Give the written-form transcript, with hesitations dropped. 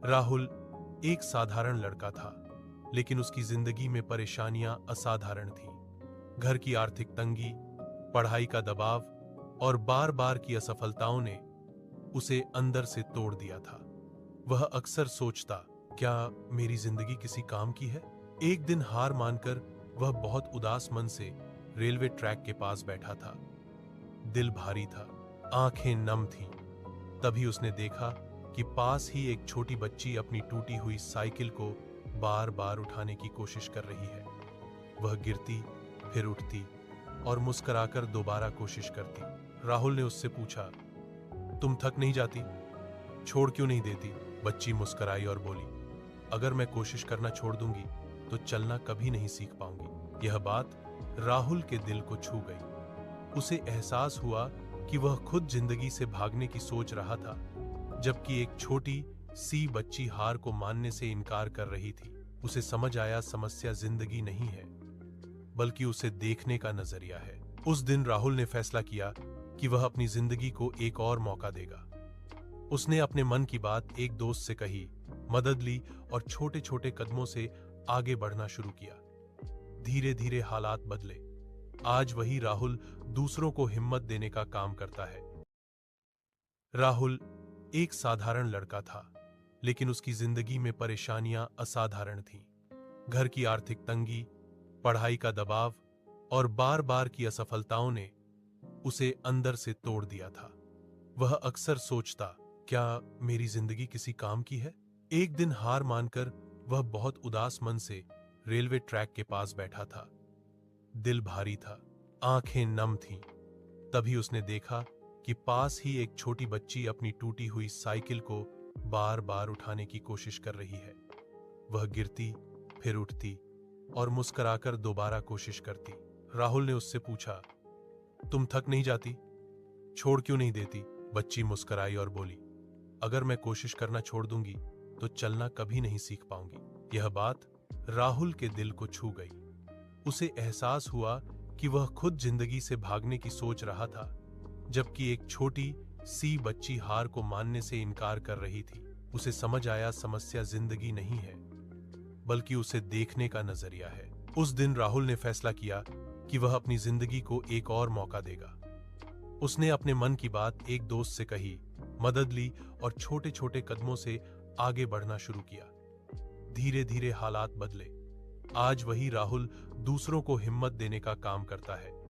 राहुल एक साधारण लड़का था, लेकिन उसकी जिंदगी में परेशानियां असाधारण थीं। घर की आर्थिक तंगी, पढ़ाई का दबाव और बार बार की असफलताओं ने उसे अंदर से तोड़ दिया था। वह अक्सर सोचता, क्या मेरी जिंदगी किसी काम की है? एक दिन हार मानकर वह बहुत उदास मन से रेलवे ट्रैक के पास बैठा था। दिल भारी था, आंखें नम थीं। तभी उसने देखा कि पास ही एक छोटी बच्ची अपनी टूटी हुई साइकिल को बार बार उठाने की कोशिश कर रही है। वह गिरती, फिर उठती और मुस्कुराकर दोबारा कोशिश करती। राहुल ने उससे पूछा, तुम थक नहीं जाती? छोड़ क्यों नहीं देती? बच्ची मुस्कुराई और बोली, अगर मैं कोशिश करना छोड़ दूंगी तो चलना कभी नहीं सीख पाऊंगी। यह बात राहुल के दिल को छू गई। उसे एहसास हुआ कि वह खुद जिंदगी से भागने की सोच रहा था, जबकि एक छोटी सी बच्ची हार को मानने से इनकार कर रही थी। उसे समझ आया, समस्या जिंदगी नहीं है, बल्कि उसे देखने का नजरिया है। उस दिन राहुल ने फैसला किया कि वह अपनी जिंदगी को एक और मौका देगा। उसने अपने मन की बात एक दोस्त से कही, मदद ली और छोटे छोटे कदमों से आगे बढ़ना शुरू किया। धीरे धीरे हालात बदले। आज वही राहुल दूसरों को हिम्मत देने का काम करता है। राहुल एक साधारण लड़का था, लेकिन उसकी जिंदगी में परेशानियां असाधारण थीं। घर की आर्थिक तंगी, पढ़ाई का दबाव और बार बार की असफलताओं ने उसे अंदर से तोड़ दिया था। वह अक्सर सोचता, क्या मेरी जिंदगी किसी काम की है? एक दिन हार मानकर वह बहुत उदास मन से रेलवे ट्रैक के पास बैठा था। दिल भारी था, आंखें नम थीं। तभी उसने देखा कि पास ही एक छोटी बच्ची अपनी टूटी हुई साइकिल को बार बार उठाने की कोशिश कर रही है। वह गिरती, फिर उठती और मुस्कुराकर दोबारा कोशिश करती। राहुल ने उससे पूछा, तुम थक नहीं जाती? छोड़ क्यों नहीं देती? बच्ची मुस्कुराई और बोली, अगर मैं कोशिश करना छोड़ दूंगी तो चलना कभी नहीं सीख पाऊंगी। यह बात राहुल के दिल को छू गई। उसे एहसास हुआ कि वह खुद जिंदगी से भागने की सोच रहा था, जबकि एक छोटी सी बच्ची हार को मानने से इनकार कर रही थी। उसे समझ आया, समस्या जिंदगी नहीं है, बल्कि उसे देखने का नजरिया है। उस दिन राहुल ने फैसला किया कि वह अपनी जिंदगी को एक और मौका देगा। उसने अपने मन की बात एक दोस्त से कही, मदद ली और छोटे छोटे कदमों से आगे बढ़ना शुरू किया। धीरे धीरे हालात बदले। आज वही राहुल दूसरों को हिम्मत देने का काम करता है।